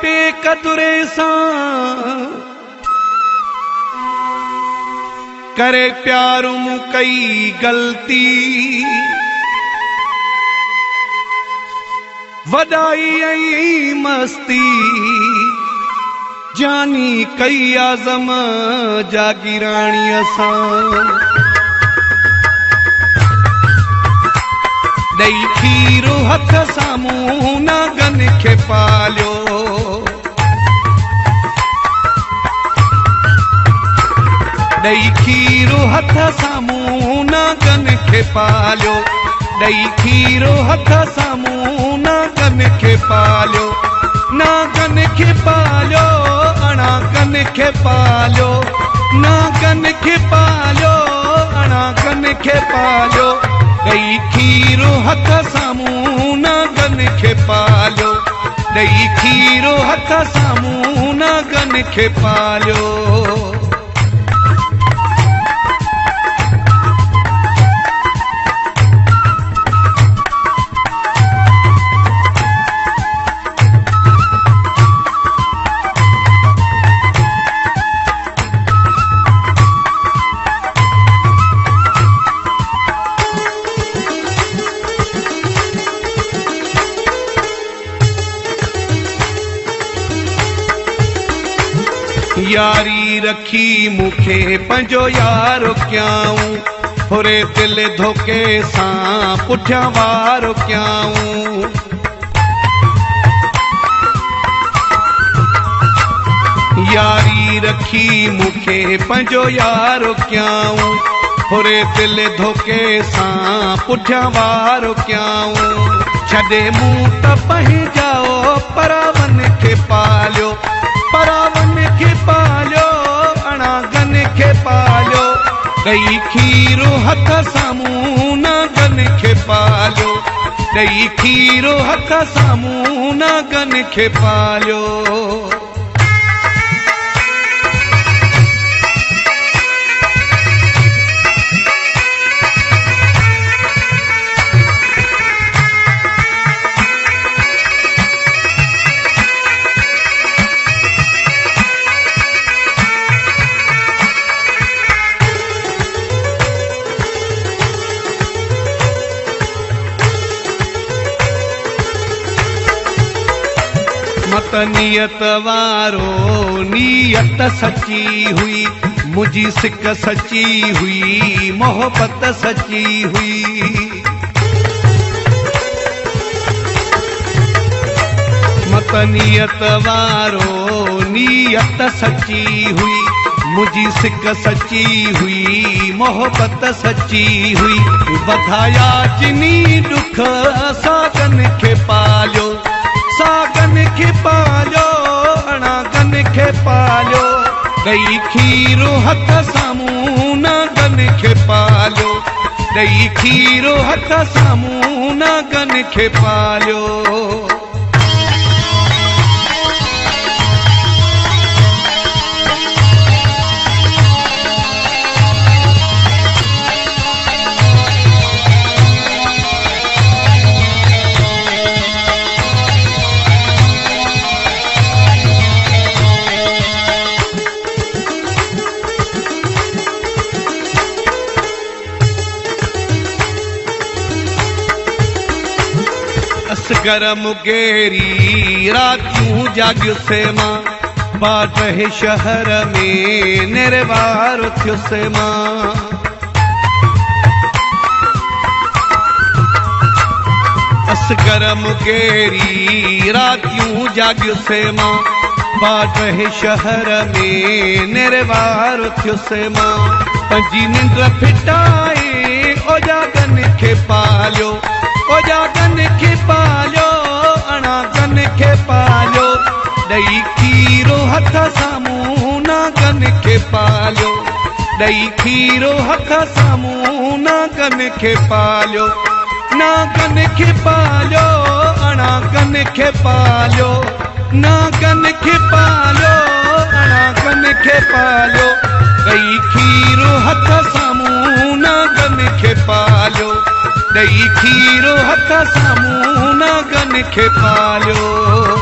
बेक़दुरे सां करे प्यार मूं कई ग़लती वॾाई ऐं मस्ती जानी कई आज़म जागीराणीअ सां ॾेई खीरु हथ साम्हूं नागनि खे पालियो ॾेई खीरु हथ साम्हूं नागनि खे पालियो ॾेई खीरु हथ साम्हूं नागनि खे पालियो नागनि खे पालियो अणागनि खे पालियो नागनि खे पालियो अणागनि खे पालियो ॾेई खीरु हथ साम्हूं नागनि खे पालियो ॾेई खीरु हथ साम्हूं नागनि खे पालियो यारी रखी मूंखे पंहिंजो यारो कयाऊं होरे दिल धोखे सां पुठियां वारो कयाऊं यारी रखी मूंखे पंहिंजो यारो कयाऊं होरे दिल धोखे सां पुठियां वारो कयाऊं छॾे मूं त पंहिंजाओ परावन खे पालियो परावन खे पालियो अणागनि खे पालियो ॾेई खीरु हथ साम्हूं नागनि खे पालियो ॾेई खीरु हथ साम्हूं नागनि खे पालियो मत नियत वारो नियत सची हुई मुंहिंजी सिक सची हुई मोहबत सची हुई मत नियत वारो नियत सची हुई मुंहिंजी सिक सची हुई मोहबत सची हुई वधाया जिनी दुख सागनि खे पालियो सागनि खे पालियो अणागनि खे पालियो ॾेई खीरु हथ साम्हूं नागनि खे पालियो ॾेई खीरु हथ साम्हूं नागनि खे पालियो असगर मुगेरी रातियूं जाॻियुसि मां बाट शहर में निर्वार थियुसि मां असगर मुगेरी रातियूं जाॻियुसि मां बाट शहर में निर्वार थियुसि मां पंहिंजी निंड फिटाए ओजागनि खे पालियो ओजागनि खे पालियो अणागनि खे पालियो ॾेई खीरु हथ साम्हूं नागनि खे पालियो ॾेई खीरु हथ साम्हूं नागनि खे पालियो नागनि खे पालियो अणागनि खे पालियो नागनि खे पालियो अणागनि खे पालियो ॾेई खीरु हथ साम्हूं नागनि खे पालियो ॾेई खीरु हथ साम्हूं नागनि खे पालियो